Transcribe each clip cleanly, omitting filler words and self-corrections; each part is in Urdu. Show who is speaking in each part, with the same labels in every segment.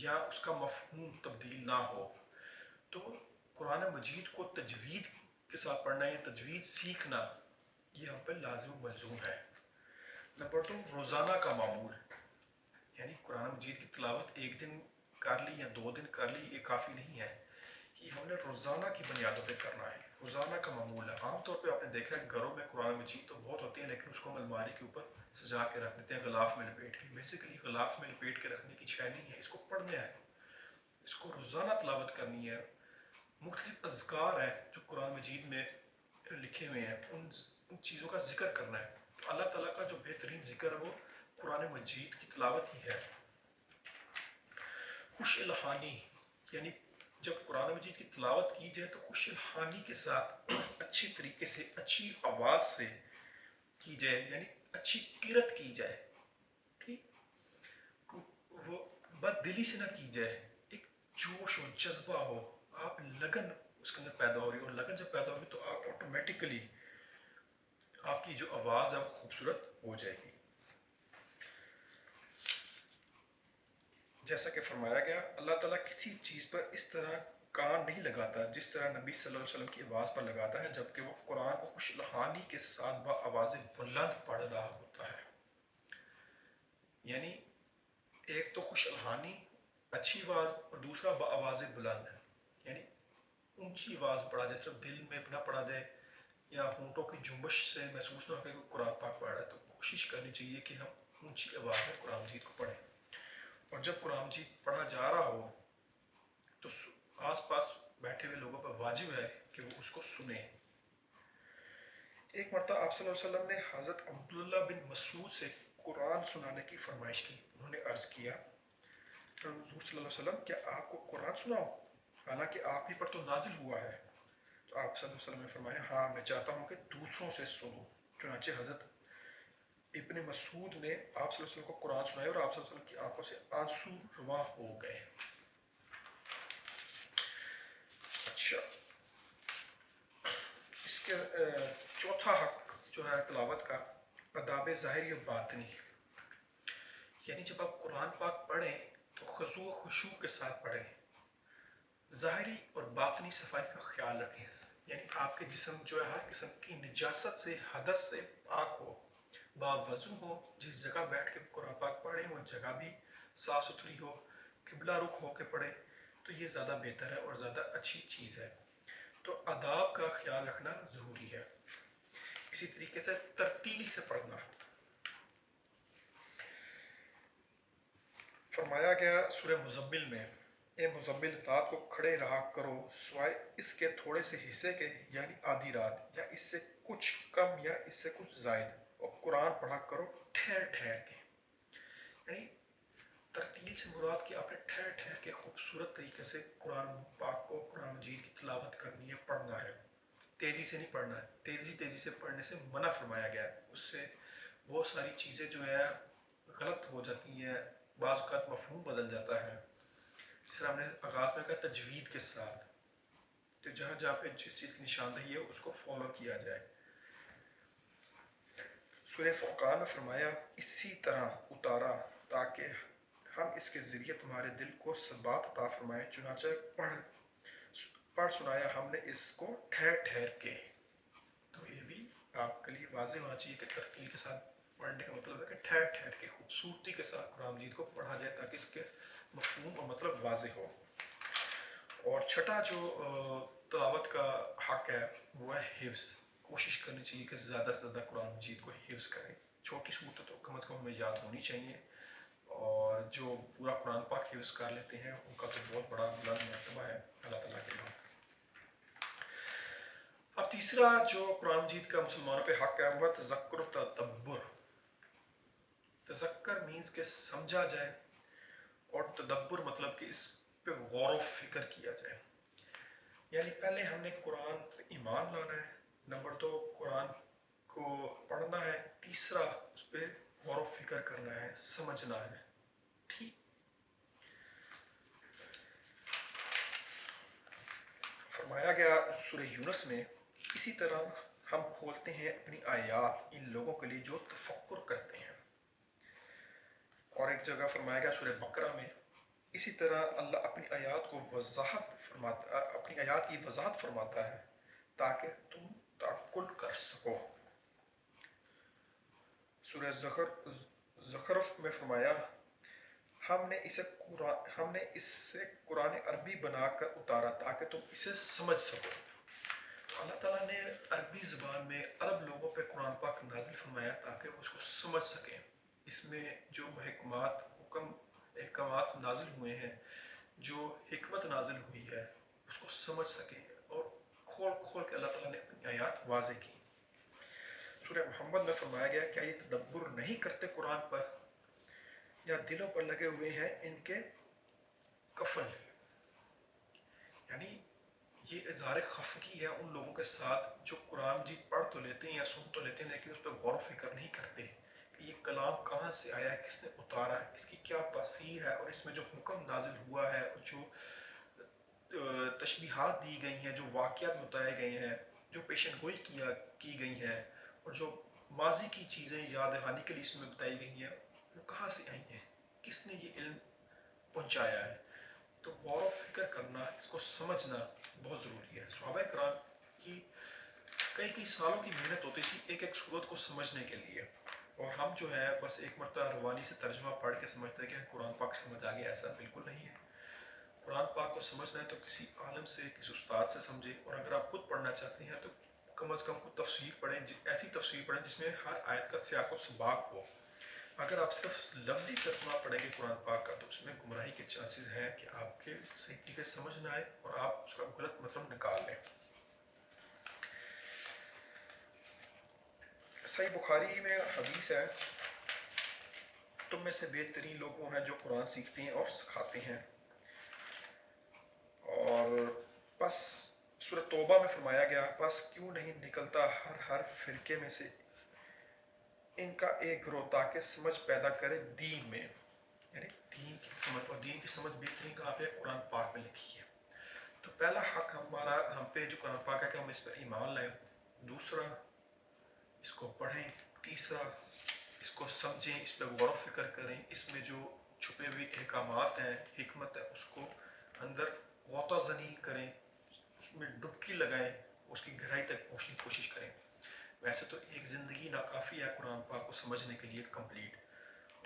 Speaker 1: یا اس کا مفہوم تبدیل نہ ہو. تو قرآن مجید کو تجوید کے ساتھ پڑھنا یا تجوید سیکھنا یہ ہم پہ لازم و ملزوم ہے. نمبر 2 روزانہ کا معمول، یعنی قرآن مجید کی تلاوت ایک دن کر لی یا 2 دن کر لی یہ کافی نہیں ہے، یہ ہم نے روزانہ کی بنیادوں پہ کرنا ہے. روزانہ کا معمول ہے. عام طور پہ آپ نے دیکھا ہے گھروں میں قرآن مجید تو بہت ہوتی ہیں لیکن اس کو ہم الماری کے اوپر سجا کے رکھ دیتے ہیں غلاف میں لپیٹ کے. بیسیکلی غلاف میں لپیٹ کے رکھنے کی شے نہیں ہے، اس کو پڑھنا ہے، اس کو روزانہ تلاوت کرنی ہے. مختلف اذکار ہیں جو قرآن مجید میں لکھے ہوئے ہیں، ان چیزوں کا ذکر کرنا ہے. اللہ تعالیٰ کا جو بہترین ذکر ہے وہ قرآن مجید کی تلاوت ہی ہے. خوش الحانی، یعنی جب قرآن مجید کی تلاوت کی جائے تو خوش الحانی کے ساتھ اچھی طریقے سے اچھی آواز سے کی جائے، یعنی اچھی قرت کی جائے. ٹھیک، وہ بد دلی سے نہ کی جائے، ایک جوش و جذبہ ہو، آپ لگن اس کے اندر پیدا ہو رہی ہو. اور لگن جب پیدا ہوگی تو آپ آٹومیٹیکلی آپ کی جو آواز ہے وہ خوبصورت ہو جائے گی. جیسا کہ فرمایا گیا اللہ تعالیٰ کسی چیز پر اس طرح کان نہیں لگاتا جس طرح نبی صلی اللہ علیہ وسلم کی آواز پر لگاتا ہے جبکہ وہ قرآن کو خوش الحانی کے ساتھ با آواز بلند پڑھ رہا ہوتا ہے. یعنی ایک تو خوش الحانی اچھی آواز اور دوسرا با آواز بلند ہے، یعنی اونچی آواز پڑھا جائے، صرف دل میں نہ پڑھا جائے یا ہونٹوں کی جنبش سے محسوس نہ ہو کہ قرآن پاک پڑھ رہا ہے. تو کوشش کرنی چاہیے کہ ہم اونچی آواز میں قرآن مجید کو پڑھیں، اور جب قرآن مجید پڑھا جا رہا ہو تو آس پاس بیٹھے ہوئے لوگوں پر واجب ہے کہ وہ اس کو سنیں. ایک مرتبہ آپ صلی اللہ علیہ وسلم نے حضرت عبداللہ بن مسعود سے قرآن سنانے کی فرمائش کی. انہوں نے عرض کیا حضور صلی اللہ علیہ وسلم کیا آپ کو قرآن سناؤ حالانکہ آپ ہی پر تو نازل ہوا ہے؟ تو آپ صلی اللہ علیہ وسلم نے فرمایا ہاں میں چاہتا ہوں کہ دوسروں سے سنوں. چنانچہ حضرت ابن مسعود نے آپ صلی اللہ علیہ وسلم کو قرآن سنایا اور آپ صلی اللہ علیہ وسلم کی آنکھوں سے آنسو رواں ہو گئے. اچھا، اس کے چوتھا حق جو ہے تلاوت کا آداب ظاہری و باطنی، یعنی جب آپ قرآن پاک پڑھیں تو خضوع و خشوع کے ساتھ پڑھیں، ظاہری اور باطنی صفائی کا خیال رکھیں. یعنی آپ کے جسم جو ہے ہر قسم کی نجاست سے حدث سے پاک ہو، باوضو ہو، جس جگہ بیٹھ کے قرآن پاک پڑھیں وہ جگہ بھی صاف ستھری ہو، قبلہ رخ ہو کے پڑھیں تو یہ زیادہ بہتر ہے اور زیادہ اچھی چیز ہے. تو آداب کا خیال رکھنا ضروری ہے. اسی طریقے سے ترتیل سے پڑھنا. فرمایا گیا سورہ مزمل میں اے مزمل رات کو کھڑے رہا کرو سوائے اس کے تھوڑے سے حصے کے یعنی آدھی رات یا اس سے کچھ کم یا اس سے کچھ زائد، اور قرآن پڑھا کرو ٹھہر ٹھہر کے. یعنی ترتیل سے مراد کہ آپ نے ٹھہر ٹھہر کے خوبصورت طریقے سے قرآن پاک کو قرآن مجید کی تلاوت کرنی ہے، پڑھنا ہے. تیزی سے نہیں پڑھنا ہے، تیزی سے پڑھنے سے منع فرمایا گیا ہے. اس سے بہت ساری چیزیں جو ہے غلط ہو جاتی ہیں، بعض اوقات مفہوم بدل جاتا ہے. جس طرح ہم نے آغاز میں کہا تجوید کے ساتھ، تو جہاں جہاں پہ جس چیز کی نشاندہی ہے اس کو فالو کیا جائے. سورہ فرقان میں فرمایا اسی طرح اتارا تاکہ ہم اس کے ذریعے تمہارے دل کو ثبات عطا فرمائے، چنانچہ پڑھ سنایا ہم نے اس کو ٹھہر ٹھہر کے. تو یہ بھی آپ کے لیے واضح ہونا چاہیے کہ ترتیل کے ساتھ پڑھنے کا مطلب ہے کہ ٹھہر ٹھہر کے خوبصورتی کے ساتھ قرآن مجید کو پڑھا جائے تاکہ اس کے مفہوم اور مطلب واضح ہو. اور چھٹا جو تلاوت کا حق ہے وہ ہے حفظ. کوشش کرنی چاہیے کہ زیادہ سے زیادہ قرآن مجید کو حفظ کریں. چھوٹی صورتیں تو کم از کم ہمیں یاد ہونی چاہیے، اور جو پورا قرآن پاک حفظ کر لیتے ہیں ان کا تو بہت بڑا بلند مرتبہ ہے اللہ تعالیٰ کے بعد. اب تیسرا جو قرآن مجید کا مسلمانوں پہ حق ہے وہ ہے تذکر و تدبر. تذکر مینز کہ سمجھا جائے، اور تدبر مطلب کہ اس پہ غور و فکر کیا جائے. یعنی پہلے ہم نے قرآن پہ ایمان لانا ہے، نمبر 2 قرآن کو پڑھنا ہے، تیسرا اس پہ غور و فکر کرنا ہے، سمجھنا ہے. ٹھیک، فرمایا گیا سورہ یونس میں اسی طرح ہم کھولتے ہیں اپنی آیات ان لوگوں کے لیے جو تفکر کرتے ہیں. اور ایک جگہ فرمایا گیا سورہ بقرہ میں اسی طرح اللہ اپنی آیات کی وضاحت فرماتا ہے تاکہ تم تعقل کر سکو. سورہ زخرف میں فرمایا ہم نے اسے قرآن عربی بنا کر اتارا تاکہ تم اسے سمجھ سکو. اللہ تعالیٰ نے عربی زبان میں عرب لوگوں پہ قرآن پاک نازل فرمایا تاکہ وہ اس کو سمجھ سکیں. اس میں جو احکامات نازل ہوئے ہیں، جو حکمت نازل ہوئی ہے، اس کو سمجھ سکیں، اور کھول کھول کے اللہ تعالیٰ نے اپنی آیات واضح کی. سورہ محمد میں فرمایا گیا کیا یہ تدبر نہیں کرتے قرآن پر، یا دلوں پر لگے ہوئے ہیں ان کے کفن. یعنی یہ اظہار خفگی ہے ان لوگوں کے ساتھ جو قرآن پڑھ تو لیتے ہیں یا سن تو لیتے ہیں لیکن اس پہ غور و فکر نہیں کرتے کہ یہ کلام کہاں سے آیا ہے، کس نے اتارا ہے، اس کی کیا تاثیر ہے، اور اس میں جو حکم نازل ہوا ہے، اور جو تشبیہات دی گئی ہیں، جو واقعات بتائے گئے ہیں، جو پیشن گوئی کی گئی ہیں، اور جو ماضی کی چیزیں یاد دہانی کے لیے اس میں بتائی گئی ہیں، وہ کہاں سے آئی ہیں، کس نے یہ علم پہنچایا ہے. تو غور و فکر کرنا، اس کو سمجھنا بہت ضروری ہے. صحابہ کرام کی کئی سالوں کی محنت ہوتی تھی ایک سورت کو سمجھنے کے لیے، اور ہم جو ہے بس ایک مرتبہ روانی سے ترجمہ پڑھ کے سمجھتے ہیں کہ قرآن پاک سمجھ آ گیا. ایسا بالکل نہیں ہے. قرآن پاک کو سمجھنا ہے تو کسی عالم سے، کسی استاد سے سمجھے، اور اگر آپ خود پڑھنا چاہتے ہیں تو کم از کم خود تفسیر پڑھیں، ایسی تفسیر پڑھیں جس میں ہر آیت کا سیاق و سباق ہو. اگر آپ صرف لفظی ترجمہ پڑھیں گے قرآن پاک کا تو اس میں گمراہی کے چانسز ہیں کہ آپ کے صحیح طریقے سے سمجھ نہ آئے اور آپ اس کا غلط مطلب نکال لیں. صحیح بخاری میں حدیث ہے تم میں سے بہترین لوگ وہ ہیں جو قرآن سیکھتے ہیں اور سکھاتے ہیں. اور بس سورہ توبہ میں فرمایا گیا بس کیوں نہیں نکلتا ہر فرقے میں سے ان کا ایک گروہ تاکہ سمجھ پیدا کرے دین میں. یعنی دین کی سمجھ، اور دین کی سمجھ بہترین کہاں پہ قرآن پاک میں لکھی ہے. تو پہلا حق ہم پہ جو قرآن پاک ہے کہ ہم اس پر ایمان لائیں، دوسرا اس کو پڑھیں، تیسرا اس کو سمجھیں، اس پہ غور و فکر کریں، اس میں جو چھپے ہوئے احکامات ہیں، حکمت ہے، اس کو اندر غوطہ زنی کریں، اس میں ڈبکی لگائیں، اس کی گہرائی تک پہنچنے کی کوشش کریں. ویسے تو ایک زندگی ناکافی ہے قرآن پاک کو سمجھنے کے لیے کمپلیٹ،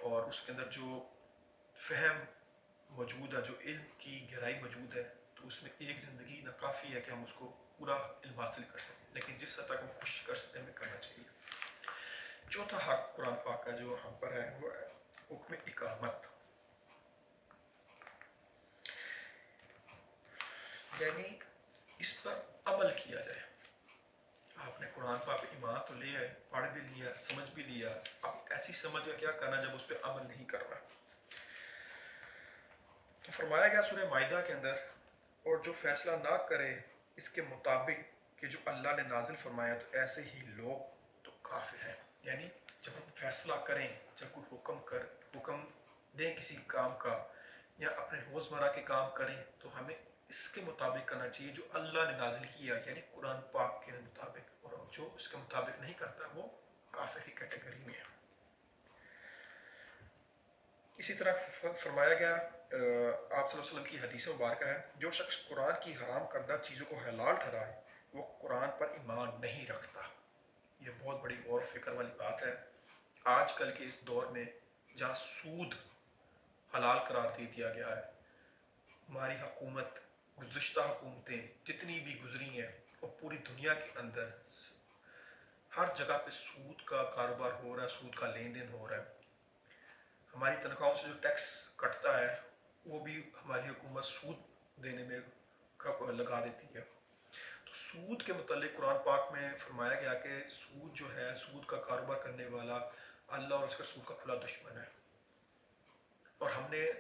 Speaker 1: اور اس کے اندر جو فہم موجود ہے، جو علم کی گہرائی موجود ہے، تو اس میں ایک زندگی ناکافی ہے کہ ہم اس کو پورا علم حاصل کر سکیں. لیکن جس حد تک ہم کوشش کر سکتے ہیں ہمیں کرنا چاہیے. چوتھا حق قرآن پاک کا جو ہم پر ہے وہ ہے حکم اقامت، یعنی اس پر عمل کیا جائے. آپ نے قرآن پاک پہ ایمان تو لیا ہے، پڑھ بھی لیا، سمجھ بھی لیا، اب ایسی سمجھ کا کیا کرنا جب اس پہ عمل نہیں کرنا. تو فرمایا گیا سورہ مائدہ کے اندر اور جو فیصلہ نہ کرے اس کے مطابق کہ جو اللہ نے نازل فرمایا تو ایسے ہی لوگ تو کافر ہیں. یعنی جب ہم فیصلہ کریں، جب کوئی حکم دیں کسی کام کا، یا اپنے روزمرہ کے کام کریں تو ہمیں اس کے مطابق کرنا چاہیے جو اللہ نے نازل کیا، یعنی قرآن پاک کے مطابق. اور جو اس کے مطابق نہیں کرتا وہ کافر کی کیٹیگری میں ہے. اسی طرح فرمایا گیا آپ صلی اللہ علیہ وسلم کی حدیث مبارکہ ہے جو شخص قرآن کی حرام کردہ چیزوں کو حلال ٹھہرائے وہ قرآن پر ایمان نہیں رکھتا. یہ بہت بڑی غور و فکر والی بات ہے. آج کل کے اس دور میں جہاں سود حلال قرار دے دیا گیا ہے، ہماری حکومت، گزشتہ حکومتیں جتنی بھی گزری ہیں، اور پوری دنیا کے اندر ہر جگہ پہ سود کا کاروبار ہو رہا ہے، سود کا لین دین ہو رہا ہے. ہماری تنخواہوں سے جو ٹیکس کٹتا ہے وہ بھی ہماری حکومت سود دینے میں لگا دیتی ہے. تو سود کے متعلق قرآن پاک میں فرمایا گیا کہ سود جو ہے، سود کا کاروبار کرنے والا اللہ اور اس کا سود کا کھلا دشمن ہے. اور ہم نے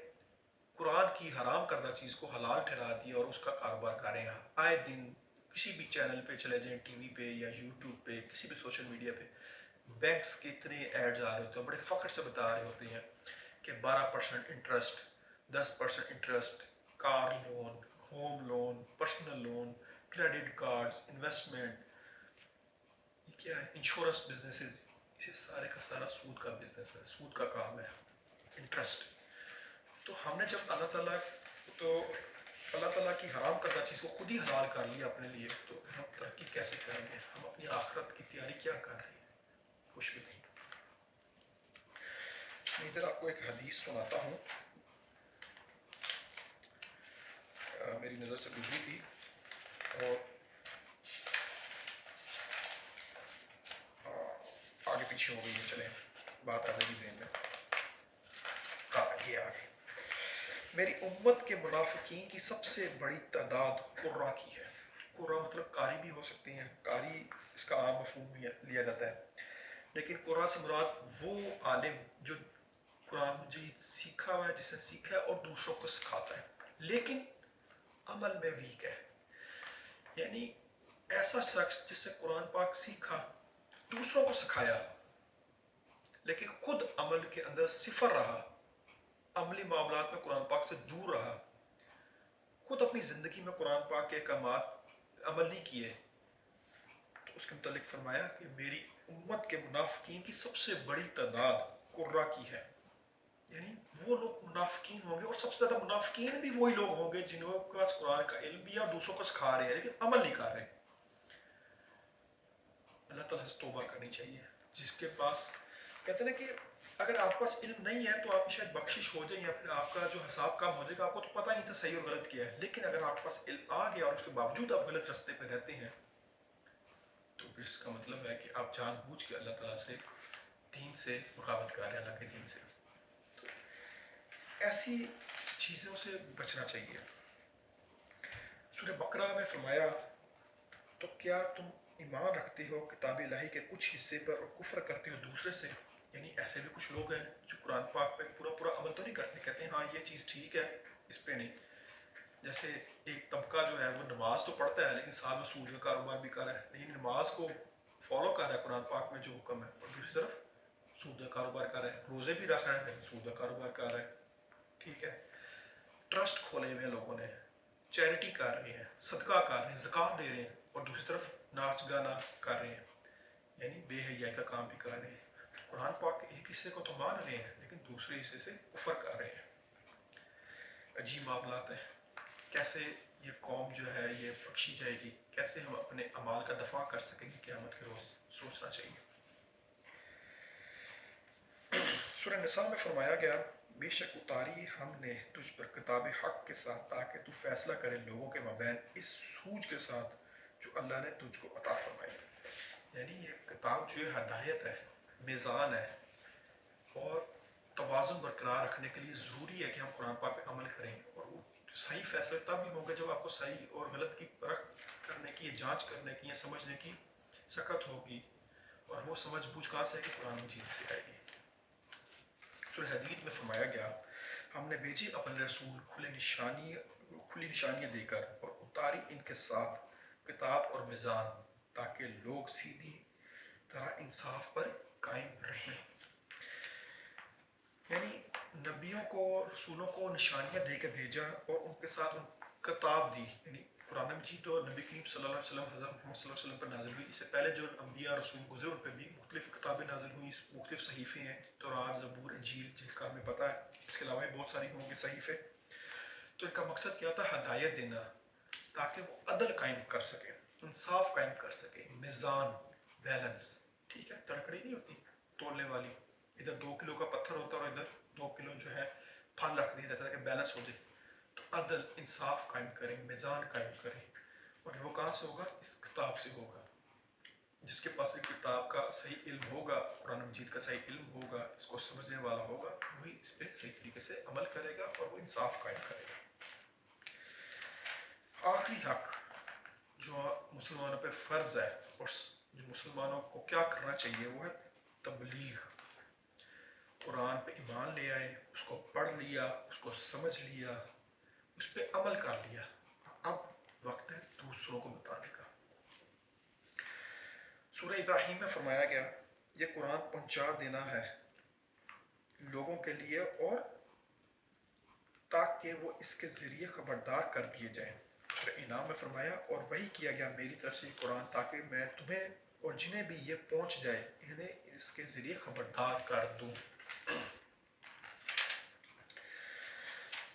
Speaker 1: قرآن کی حرام کردہ چیز کو حلال ٹھہرا دیا اور اس کا کاروبار کر رہے ہیں. آئے دن کسی بھی چینل پہ چلے جائیں، ٹی وی پہ یا یوٹیوب پہ، کسی بھی سوشل میڈیا پہ بینکس کے اتنے ایڈز آ رہے ہوتے ہیں، بڑے فخر سے بتا رہے ہوتے ہیں کہ 12% interest, 10% interest, car loan, home loan, personal loan, credit cards, investment, یہ کیا ہے، انشورنس بزنسز، یہ سارے کا سارا سود کا بزنس ہے، سود کا کام ہے، انٹرسٹ. تو ہم نے جب اللہ تعالیٰ کی حرام کردہ چیز کو خود ہی حلال کر لیا اپنے لیے، تو ہم ترقی کیسے کریں گے؟ ہم اپنی آخرت کی تیاری کیا کر رہے ہیں؟ کچھ بھی نہیں۔ میں ادھر آپ کو ایک حدیث سناتا ہوں، میری نظر سے گزری تھی اور آگے پیچھے ہو گئی ہے، چلیں بات آ جائے گی ذہن میں۔ یہ آگے، میری امت کے منافقین کی سب سے بڑی تعداد قرا کی ہے۔ قرا مطلب قاری بھی ہو سکتے ہیں، قاری اس کا عام مفہوم لیا جاتا ہے، لیکن قرا سے مراد وہ عالم جو قرآن مجید سیکھا ہوا ہے، جسے سیکھا ہے اور دوسروں کو سکھاتا ہے لیکن عمل میں ویک ہے۔ یعنی ایسا شخص جس سے قرآن پاک سیکھا، دوسروں کو سکھایا، لیکن خود عمل کے اندر صفر رہا، عملی معاملات میں قرآن پاک سے دور رہا، خود اپنی زندگی میں قرآن پاک کے احکامات عمل نہیں کیے، تو اس کے متعلق فرمایا کہ میری امت کے منافقین کی سب سے بڑی تعداد قرا کی ہے۔ یعنی وہ لوگ منافقین ہوں گے، اور سب سے زیادہ منافقین بھی وہی لوگ ہوں گے جنہوں کے پاس قرآن کا علم بھی ہے اور دوسروں کو سکھا رہے ہیں لیکن عمل نہیں کر رہے۔ اللہ تعالیٰ سے توبہ کرنی چاہیے۔ جس کے پاس کہتے ہیں کہ اگر آپ کے پاس علم نہیں ہے تو آپ کی شاید بخشش ہو جائے، یا پھر آپ کا جو حساب کم ہو جائے گا، آپ کو تو پتہ نہیں تھا صحیح اور غلط کیا ہے، لیکن اگر آپ کے پاس علم آ گیا اور اس کے باوجود آپ غلط راستے پہ رہتے ہیں، تو اس کا مطلب ہے کہ آپ جان بوجھ کے اللہ تعالیٰ سے دین سے بغاوت کر رہے ہیں، اللہ کے دین سے۔ تو ایسی چیزوں سے بچنا چاہیے۔ سورہ بقرہ میں فرمایا، تو کیا تم ایمان رکھتے ہو کتاب الہی کے کچھ حصے پر اور کفر کرتے ہو دوسرے سے؟ یعنی ایسے بھی کچھ لوگ ہیں جو قرآن پاک پہ پورا عمل تو نہیں کرتے، کہتے ہیں ہاں یہ چیز ٹھیک ہے، اس پہ نہیں۔ جیسے ایک طبقہ جو ہے وہ نماز تو پڑھتا ہے لیکن ساتھ میں سود کا کاروبار بھی کر رہا ہے، لیکن نماز کو فالو کر رہا ہے قرآن پاک میں جو حکم ہے، اور دوسری طرف سود کا کاروبار کر رہا ہے، روزے بھی رکھ رہا ہے لیکن سود کا کاروبار کر رہا ہے۔ ٹھیک ہے، ٹرسٹ کھولے ہوئے ہیں لوگوں نے، چیریٹی کر رہے ہیں، صدقہ کر رہے ہیں، زکوٰۃ دے رہے ہیں، اور دوسری طرف ناچ گانا کر رہے ہیں، یعنی بے حیائی کا کام بھی کر رہے ہیں۔ قرآن پاک کے ایک حصے کو تو مان رہے ہیں لیکن دوسرے حصے سے کفر کر رہے ہیں۔ عجیب معاملات ہیں۔ کیسے یہ قوم جو ہے یہ بخشی جائے گی؟ کیسے ہم اپنے اعمال کا دفاع کر سکیں گے قیامت کے روز؟ سوچنا چاہیے۔ سورہ نساء میں فرمایا گیا، بے شک اتاری ہم نے تجھ پر کتاب حق کے ساتھ تاکہ تو فیصلہ کرے لوگوں کے مابین اس سوجھ کے ساتھ جو اللہ نے تجھ کو عطا فرمائی۔ یعنی یہ کتاب جو ہے ہدایت ہے، میزان ہے، اور توازن برقرار رکھنے کے لیے ضروری ہے کہ ہم قرآن پاک پہ عمل کریں، اور وہ صحیح فیصلے تب بھی ہوں گے جب آپ کو صحیح اور غلط کی پرکھ کرنے کی، جانچ کرنے کی یا سمجھنے کی سکت ہوگی، اور وہ سمجھ بوجھ کہاں سے ہے کہ قرآن مجید سے آئے گی۔ سورہ حدید میں فرمایا گیا، ہم نے بھیجی اپنے رسول کھلی نشانیاں دے کر، اور اتاری ان کے ساتھ کتاب اور میزان تاکہ لوگ سیدھی طرح انصاف پر قائم رہیں۔ یعنی نبیوں کو، رسولوں کو نشانیاں دے کے بھیجا اور ان کے ساتھ ان کتاب دی، یعنی قرآن مجید تو نبی کریم صلی اللہ علیہ وسلم، حضرت محمد صلی اللہ علیہ وسلم پر نازل ہوئی، اس سے پہلے جو انبیاء رسول گزرے ان پہ بھی مختلف کتابیں نازل ہوئیں، مختلف صحیفے ہیں، تورات، زبور، انجیل، جن کا ہمیں پتہ ہے، اس کے علاوہ بھی بہت ساری ہوں گے صحیفے۔ تو ان کا مقصد کیا تھا؟ ہدایت دینا، تاکہ وہ عدل قائم کر سکے، انصاف قائم کر سکے، میزان، بیلنس۔ ٹھیک ہے، تڑکڑی نہیں ہوتی تولنے والی، ادھر 2 کلو کا پتھر ہوتا ہے اور ادھر 2 کلو جو ہے پھل رکھ دیا جاتا ہے کہ بیلنس ہو جائے۔ تو عدل، انصاف قائم کریں، میزان قائم کریں، اور وہ کہاں سے ہوگا؟ اس کتاب سے ہوگا۔ جس کے پاس ایک کتاب کا صحیح علم ہوگا، قرآن مجید کا صحیح علم ہوگا، اس کو سمجھنے والا ہوگا، وہی اس پہ صحیح طریقے سے عمل کرے گا اور وہ انصاف قائم کرے گا۔ آخری حق جو مسلمانوں پہ فرض ہے اور جو مسلمانوں کو کیا کرنا چاہیے، وہ ہے تبلیغ۔ قرآن پہ ایمان لے آئے، اس کو پڑھ لیا، اس کو سمجھ لیا، اس پہ عمل کر لیا، اب وقت ہے دوسروں کو بتانے کا۔ سورہ ابراہیم میں فرمایا گیا، یہ قرآن پہنچا دینا ہے لوگوں کے لیے اور تاکہ وہ اس کے ذریعے خبردار کر دیے جائیں۔ سورہ انعام میں فرمایا، اور وحی کیا گیا میری طرف سے قرآن تاکہ میں تمہیں اور جنہیں بھی یہ پہنچ جائے انہیں اس کے ذریعے خبردار کر دوں۔